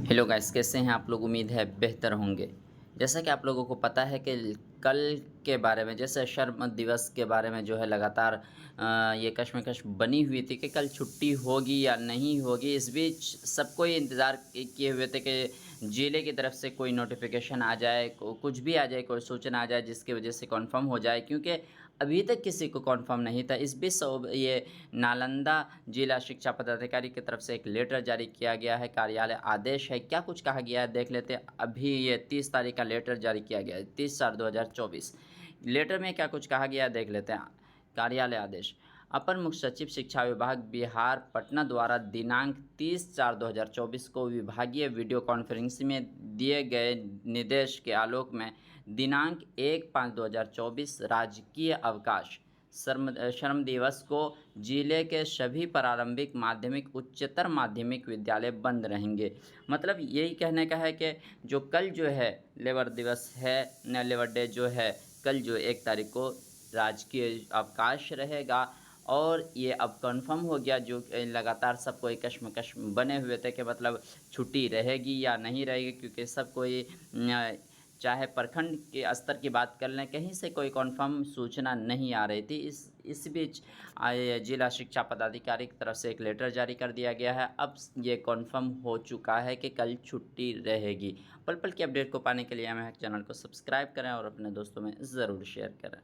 Hello guys, कैसे हैं आप लोग? उम्मीद है बेहतर होंगे। जैसा कि आप लोगों को पता है कि कल के बारे में, जैसे श्रम दिवस के बारे में जो है लगातार ये कशमकश बनी हुई थी कि कल छुट्टी होगी या नहीं होगी। इस बीच सबको ये इंतज़ार किए हुए थे कि ज़िले की तरफ से कोई नोटिफ़िकेशन आ जाए, कुछ भी आ जाए, कोई सूचना आ जाए जिसकी वजह से कन्फर्म हो जाए, क्योंकि अभी तक किसी को कन्फर्म नहीं था। इस बीच ये नालंदा जिला शिक्षा पदाधिकारी की तरफ से एक लेटर जारी किया गया है, कार्यालय आदेश है। क्या कुछ कहा गया है देख लेते हैं। अभी ये 30 तारीख का लेटर जारी किया गया है, 30/4/2024। लेटर में क्या कुछ कहा गया है देख लेते हैं। कार्यालय आदेश। अपर मुख्य सचिव शिक्षा विभाग बिहार पटना द्वारा दिनांक 30/4/2024 को विभागीय वीडियो कॉन्फ्रेंसिंग में दिए गए निर्देश के आलोक में दिनांक 1/5/2024 राजकीय अवकाश श्रम दिवस को जिले के सभी प्रारंभिक माध्यमिक उच्चतर माध्यमिक विद्यालय बंद रहेंगे। मतलब यही कहने का है कि जो कल जो है लेबर दिवस है, न लेबर डे जो है, कल जो 1 तारीख को राजकीय अवकाश रहेगा। और ये अब कन्फर्म हो गया, जो लगातार सबको एक कश्मकश बने हुए थे कि मतलब छुट्टी रहेगी या नहीं रहेगी, क्योंकि सबको ये चाहे प्रखंड के स्तर की बात कर लें, कहीं से कोई कन्फर्म सूचना नहीं आ रही थी। इस बीच जिला शिक्षा पदाधिकारी की तरफ से एक लेटर जारी कर दिया गया है। अब ये कन्फर्म हो चुका है कि कल छुट्टी रहेगी। पल पल की अपडेट को पाने के लिए हमें चैनल को सब्सक्राइब करें और अपने दोस्तों में ज़रूर शेयर करें।